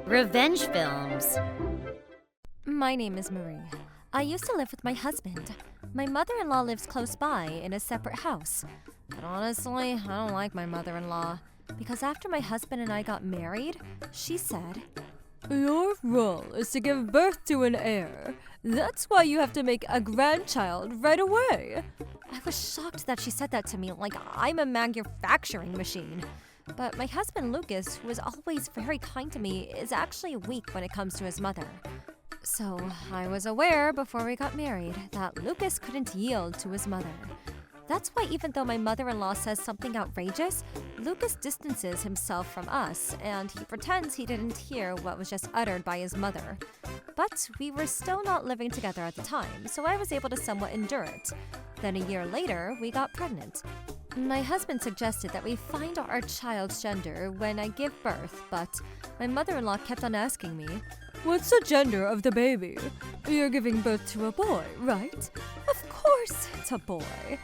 Revenge films. My name is Marie. I used to live with my husband. My mother-in-law lives close by in a separate house. But honestly, I don't like my mother-in-law. Because after my husband and I got married, she said, "Your role is to give birth to an heir. That's why you have to make a grandchild right away." I was shocked that she said that to me like I'm a manufacturing machine. But my husband Lucas, who is always very kind to me, is actually weak when it comes to his mother. So I was aware before we got married that Lucas couldn't yield to his mother. That's why even though my mother-in-law says something outrageous, Lucas distances himself from us and he pretends he didn't hear what was just uttered by his mother. But we were still not living together at the time, so I was able to somewhat endure it. Then a year later, we got pregnant. My husband suggested that we find out our child's gender when I give birth, but my mother-in-law kept on asking me, "What's the gender of the baby? You're giving birth to a boy, right?" "Of course it's a boy."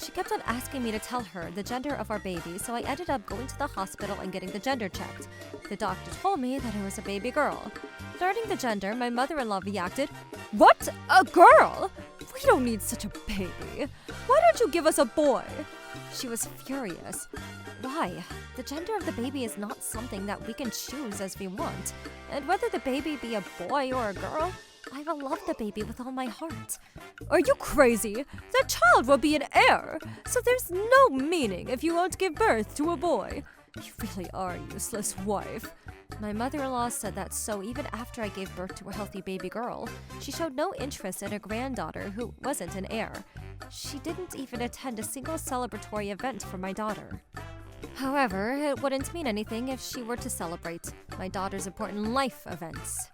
She kept on asking me to tell her the gender of our baby, so I ended up going to the hospital and getting the gender checked. The doctor told me that it was a baby girl. Learning the gender, my mother-in-law reacted, "What? A girl? We don't need such a baby. Why don't you give us a boy?" She was furious. Why? The gender of the baby is not something that we can choose as we want. And whether the baby be a boy or a girl, I will love the baby with all my heart. "Are you crazy? The child will be an heir, so there's no meaning if you won't give birth to a boy. You really are a useless wife." My mother-in-law said that so even after I gave birth to a healthy baby girl, she showed no interest in a granddaughter who wasn't an heir. She didn't even attend a single celebratory event for my daughter. However, it wouldn't mean anything if she were to celebrate my daughter's important life events.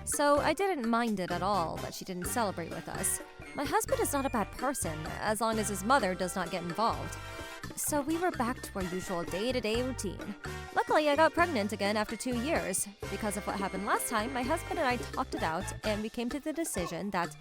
So I didn't mind it at all that she didn't celebrate with us. My husband is not a bad person, as long as his mother does not get involved. So we were back to our usual day-to-day routine. Luckily, I got pregnant again after 2 years. Because of what happened last time, my husband and I talked it out and we came to the decision that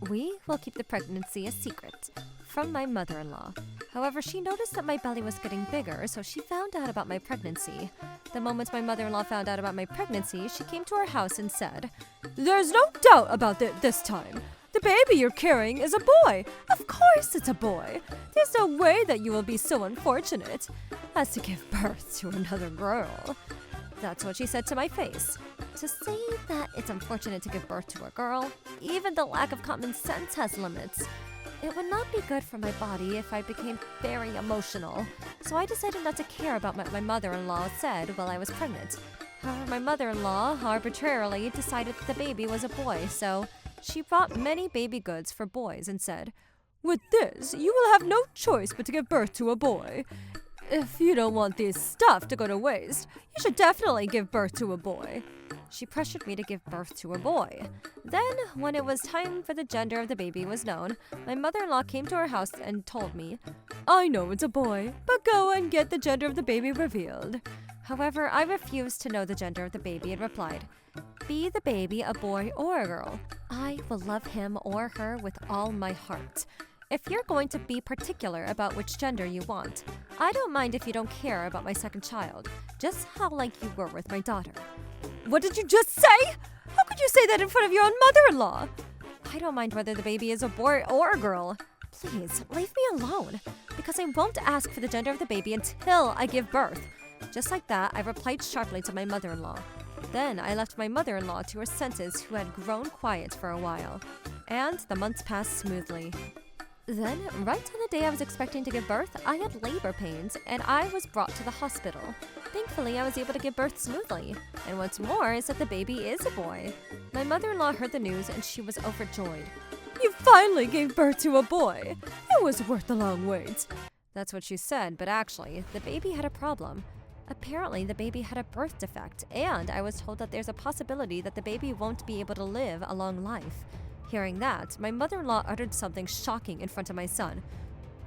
we will keep the pregnancy a secret from my mother-in-law. However, she noticed that my belly was getting bigger, so she found out about my pregnancy. The moment my mother-in-law found out about my pregnancy, she came to our house and said, "There's no doubt about it this time. The baby you're carrying is a boy. Of course it's a boy. There's no way that you will be so unfortunate as to give birth to another girl." That's what she said to my face. To say that it's unfortunate to give birth to a girl, even the lack of common sense has limits. It would not be good for my body if I became very emotional, so I decided not to care about what my mother-in-law said while I was pregnant. However, my mother-in-law arbitrarily decided that the baby was a boy, so she brought many baby goods for boys and said, "With this, you will have no choice but to give birth to a boy. If you don't want this stuff to go to waste, you should definitely give birth to a boy." She pressured me to give birth to a boy. Then, when it was time for the gender of the baby was known, my mother-in-law came to our house and told me, "I know it's a boy, but go and get the gender of the baby revealed." However, I refused to know the gender of the baby and replied, "Be the baby a boy or a girl, I will love him or her with all my heart. If you're going to be particular about which gender you want, I don't mind if you don't care about my second child, just how like you were with my daughter." "What did you just say? How could you say that in front of your own mother-in-law?" "I don't mind whether the baby is a boy or a girl. Please, leave me alone, because I won't ask for the gender of the baby until I give birth." Just like that, I replied sharply to my mother-in-law. Then I left my mother-in-law to her senses, who had grown quiet for a while. And the months passed smoothly. Then, right on the day I was expecting to give birth, I had labor pains, and I was brought to the hospital. Thankfully, I was able to give birth smoothly. And what's more is that the baby is a boy. My mother-in-law heard the news, and she was overjoyed. "You finally gave birth to a boy. It was worth the long wait." That's what she said, but actually, the baby had a problem. Apparently, the baby had a birth defect, and I was told that there's a possibility that the baby won't be able to live a long life. Hearing that, my mother-in-law uttered something shocking in front of my son.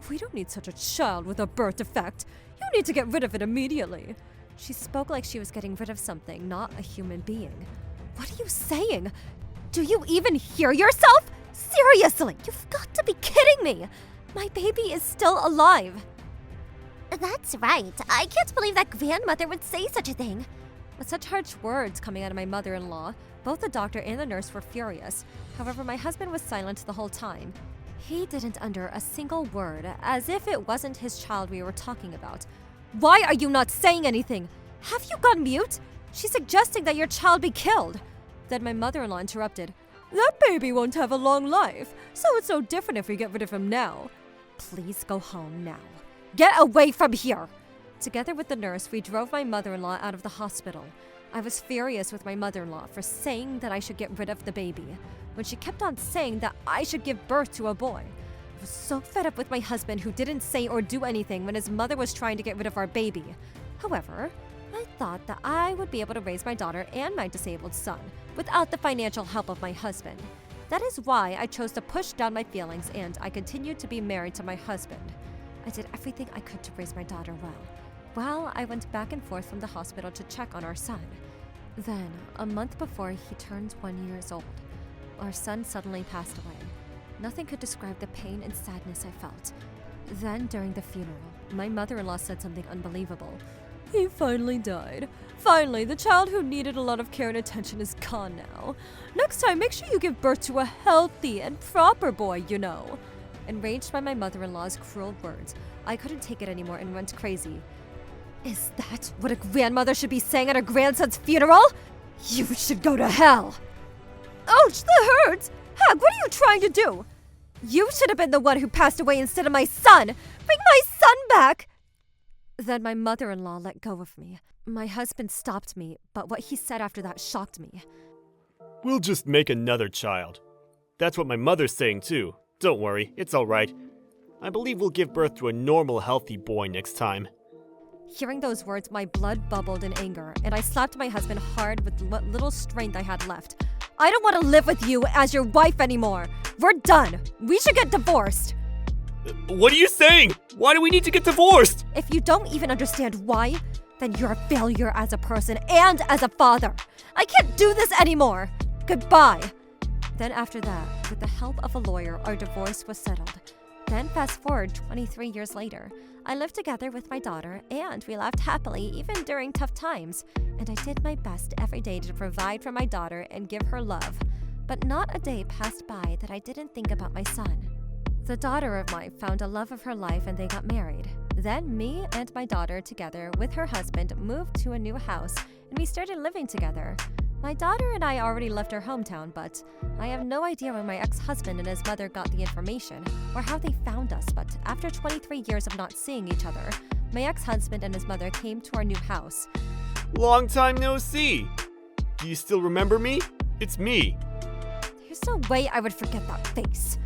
"We don't need such a child with a birth defect. You need to get rid of it immediately." She spoke like she was getting rid of something, not a human being. "What are you saying? Do you even hear yourself? Seriously, you've got to be kidding me! My baby is still alive." That's right. I can't believe that grandmother would say such a thing. With such harsh words coming out of my mother-in-law, both the doctor and the nurse were furious. However, my husband was silent the whole time. He didn't utter a single word, as if it wasn't his child we were talking about. Why are you not saying anything? Have you gone mute? She's suggesting that your child be killed. Then my mother-in-law interrupted. That baby won't have a long life, so it's no different if we get rid of him now. Please go home now. Get away from here! Together with the nurse, we drove my mother-in-law out of the hospital. I was furious with my mother-in-law for saying that I should get rid of the baby, when she kept on saying that I should give birth to a boy. I was so fed up with my husband who didn't say or do anything when his mother was trying to get rid of our baby. However, I thought that I would be able to raise my daughter and my disabled son without the financial help of my husband. That is why I chose to push down my feelings and I continued to be married to my husband. I did everything I could to raise my daughter well, while I went back and forth from the hospital to check on our son. Then, a month before he turned 1 year old, our son suddenly passed away. Nothing could describe the pain and sadness I felt. Then, during the funeral, my mother-in-law said something unbelievable. He finally died. Finally, the child who needed a lot of care and attention is gone now. Next time, make sure you give birth to a healthy and proper boy, you know. Enraged by my mother-in-law's cruel words, I couldn't take it anymore and went crazy. Is that what a grandmother should be saying at her grandson's funeral? You should go to hell! Ouch, that hurts! Hag, what are you trying to do? You should have been the one who passed away instead of my son! Bring my son back! Then my mother-in-law let go of me. My husband stopped me, but what he said after that shocked me. We'll just make another child. That's what my mother's saying too. Don't worry, it's alright. I believe we'll give birth to a normal, healthy boy next time. Hearing those words, my blood bubbled in anger, and I slapped my husband hard with what little strength I had left. I don't want to live with you as your wife anymore. We're done. We should get divorced. What are you saying? Why do we need to get divorced? If you don't even understand why, then you're a failure as a person and as a father. I can't do this anymore. Goodbye. Then after that, with the help of a lawyer, our divorce was settled. Then fast forward 23 years later, I lived together with my daughter and we laughed happily even during tough times. And I did my best every day to provide for my daughter and give her love. But not a day passed by that I didn't think about my son. The daughter of mine found a love of her life and they got married. Then me and my daughter together with her husband moved to a new house and we started living together. My daughter and I already left our hometown, but I have no idea when my ex-husband and his mother got the information or how they found us, but after 23 years of not seeing each other, my ex-husband and his mother came to our new house. Long time no see. Do you still remember me? It's me. There's no way I would forget that face.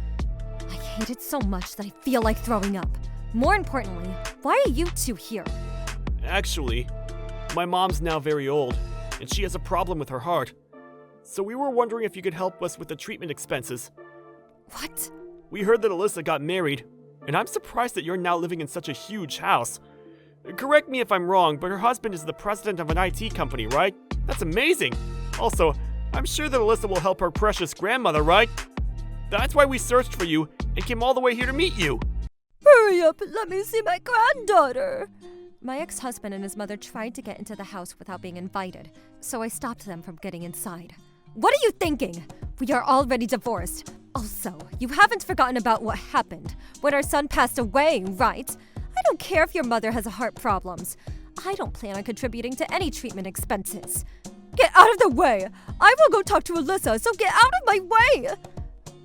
I hate it so much that I feel like throwing up. More importantly, why are you two here? Actually, my mom's now very old, and she has a problem with her heart. So we were wondering if you could help us with the treatment expenses. What? We heard that Alyssa got married, and I'm surprised that you're now living in such a huge house. Correct me if I'm wrong, but her husband is the president of an IT company, right? That's amazing! Also, I'm sure that Alyssa will help her precious grandmother, right? That's why we searched for you and came all the way here to meet you. Hurry up and let me see my granddaughter! My ex-husband and his mother tried to get into the house without being invited, so I stopped them from getting inside. What are you thinking? We are already divorced. Also, you haven't forgotten about what happened when our son passed away, right? I don't care if your mother has heart problems. I don't plan on contributing to any treatment expenses. Get out of the way! I will go talk to Alyssa, so get out of my way!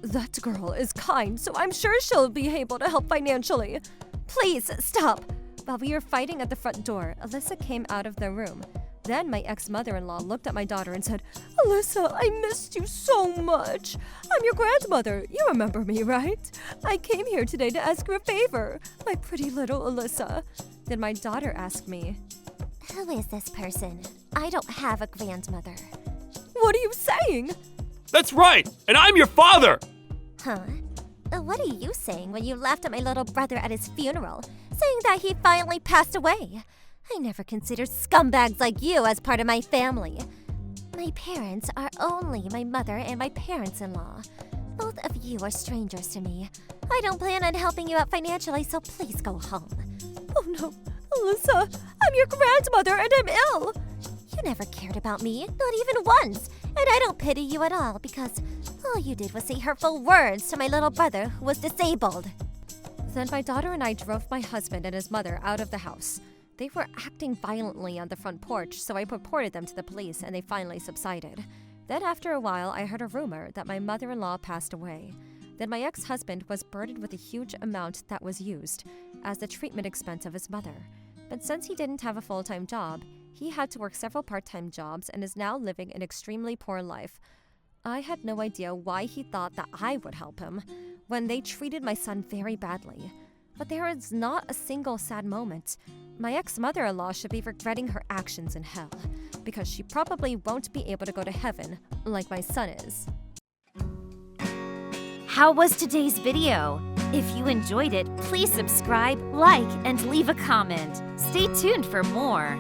That girl is kind, so I'm sure she'll be able to help financially. Please, stop! While we were fighting at the front door, Alyssa came out of the room. Then my ex-mother-in-law looked at my daughter and said, Alyssa, I missed you so much. I'm your grandmother. You remember me, right? I came here today to ask you a favor, my pretty little Alyssa. Then my daughter asked me, Who is this person? I don't have a grandmother. What are you saying? That's right, and I'm your father! Huh? What are you saying when you laughed at my little brother at his funeral, saying that he finally passed away? I never considered scumbags like you as part of my family. My parents are only my mother and my parents-in-law. Both of you are strangers to me. I don't plan on helping you out financially, so please go home. Oh no, Alyssa, I'm your grandmother and I'm ill. You never cared about me, not even once. And I don't pity you at all because all you did was say hurtful words to my little brother who was disabled. Then my daughter and I drove my husband and his mother out of the house. They were acting violently on the front porch, so I reported them to the police and they finally subsided. Then after a while, I heard a rumor that my mother-in-law passed away. Then my ex-husband was burdened with a huge amount that was used as the treatment expense of his mother. But since he didn't have a full-time job, he had to work several part-time jobs and is now living an extremely poor life. I had no idea why he thought that I would help him when they treated my son very badly. But there is not a single sad moment. My ex-mother-in-law should be regretting her actions in hell, because she probably won't be able to go to heaven like my son is. How was today's video? If you enjoyed it, please subscribe, like, and leave a comment. Stay tuned for more.